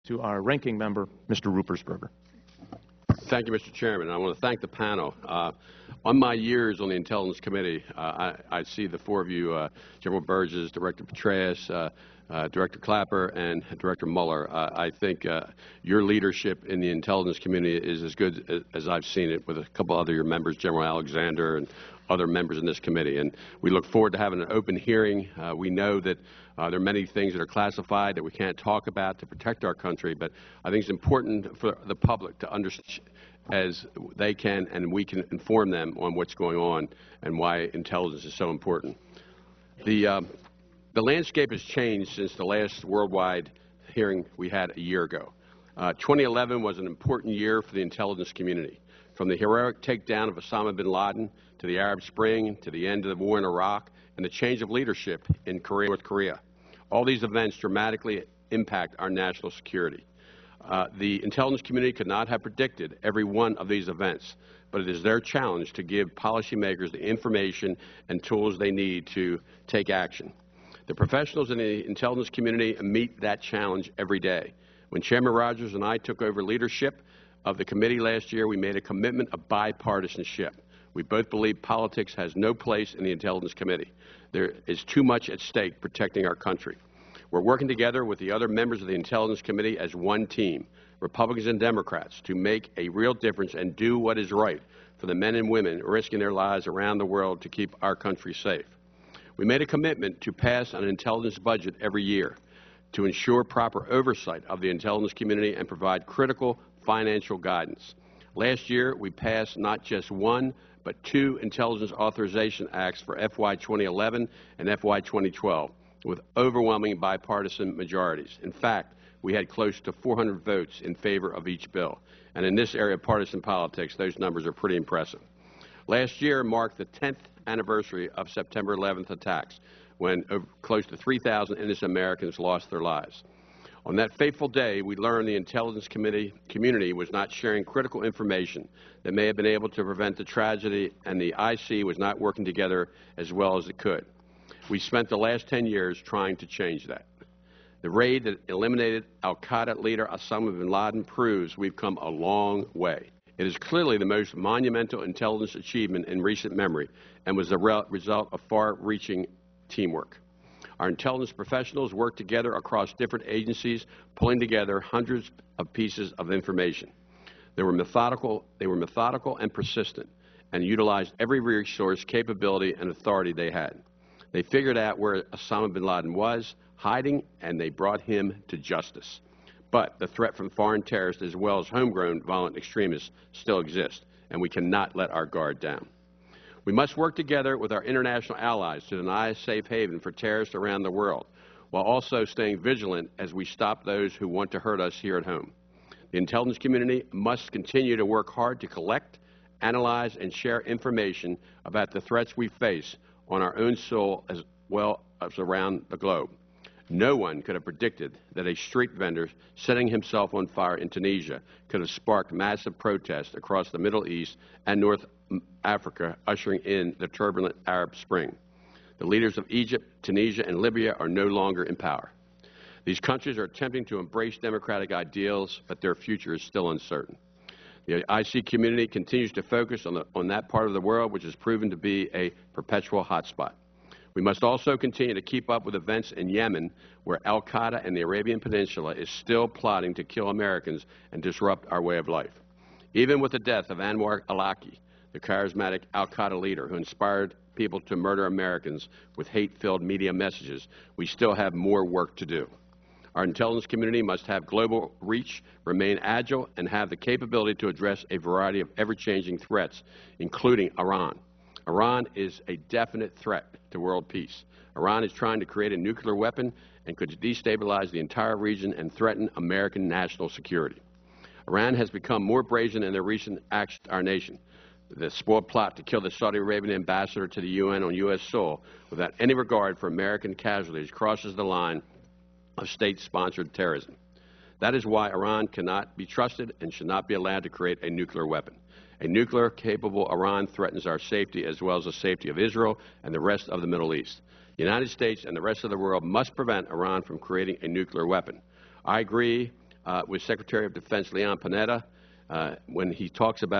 to our ranking member, Mr. Ruppersberger. Thank you, Mr. Chairman. I want to thank the panel. On my years on the Intelligence Committee, I see the four of you, General Burgess, Director Petraeus, Director Clapper, and Director Mueller. I think your leadership in the intelligence community is as good as I've seen it with a couple other your members, General Alexander and other members in this committee. And we look forward to having an open hearing. We know that there are many things that are classified that we can't talk about to protect our country, but I think it's important for the public to understand as they can and we can inform them on what's going on and why intelligence is so important. The landscape has changed since the last worldwide hearing we had a year ago. 2011 was an important year for the intelligence community. From the heroic takedown of Osama bin Laden to the Arab Spring to the end of the war in Iraq and the change of leadership in North Korea. All these events dramatically impact our national security. The intelligence community could not have predicted every one of these events, but it is their challenge to give policymakers the information and tools they need to take action. The professionals in the intelligence community meet that challenge every day. When Chairman Rogers and I took over leadership of the committee last year, we made a commitment of bipartisanship. We both believe politics has no place in the Intelligence Committee. There is too much at stake protecting our country. We're working together with the other members of the Intelligence Committee as one team, Republicans and Democrats, to make a real difference and do what is right for the men and women risking their lives around the world to keep our country safe. We made a commitment to pass an intelligence budget every year to ensure proper oversight of the intelligence community and provide critical financial guidance. Last year, we passed not just one, but two Intelligence Authorization Acts for FY 2011 and FY 2012, with overwhelming bipartisan majorities. In fact, we had close to 400 votes in favor of each bill. And in this area of partisan politics, those numbers are pretty impressive. Last year marked the 10th anniversary of September 11th attacks, when close to 3,000 innocent Americans lost their lives. On that fateful day, we learned the Intelligence community was not sharing critical information that may have been able to prevent the tragedy, and the IC was not working together as well as it could. We spent the last 10 years trying to change that. The raid that eliminated al-Qaeda leader Osama bin Laden proves we've come a long way. It is clearly the most monumental intelligence achievement in recent memory and was the result of far-reaching teamwork. Our intelligence professionals worked together across different agencies, pulling together hundreds of pieces of information. They were methodical and persistent, and utilized every resource, capability, and authority they had. They figured out where Osama bin Laden was hiding, and they brought him to justice. But the threat from foreign terrorists as well as homegrown violent extremists still exists, and we cannot let our guard down. We must work together with our international allies to deny a safe haven for terrorists around the world, while also staying vigilant as we stop those who want to hurt us here at home. The intelligence community must continue to work hard to collect, analyze, and share information about the threats we face on our own soil as well as around the globe. No one could have predicted that a street vendor setting himself on fire in Tunisia could have sparked massive protests across the Middle East and North Africa, ushering in the turbulent Arab Spring. The leaders of Egypt, Tunisia, and Libya are no longer in power. These countries are attempting to embrace democratic ideals, but their future is still uncertain. The IC community continues to focus on that part of the world which has proven to be a perpetual hotspot. We must also continue to keep up with events in Yemen, where al-Qaeda and the Arabian Peninsula is still plotting to kill Americans and disrupt our way of life. Even with the death of Anwar al-Awlaki, the charismatic al-Qaeda leader who inspired people to murder Americans with hate-filled media messages, we still have more work to do. Our intelligence community must have global reach, remain agile, and have the capability to address a variety of ever-changing threats, including Iran. Iran is a definite threat to world peace. Iran is trying to create a nuclear weapon and could destabilize the entire region and threaten American national security. Iran has become more brazen in their recent actions to our nation. The spoiled plot to kill the Saudi Arabian ambassador to the UN on U.S. soil without any regard for American casualties crosses the line of state-sponsored terrorism. That is why Iran cannot be trusted and should not be allowed to create a nuclear weapon. A nuclear-capable Iran threatens our safety as well as the safety of Israel and the rest of the Middle East. The United States and the rest of the world must prevent Iran from creating a nuclear weapon. I agree with Secretary of Defense Leon Panetta when he talks about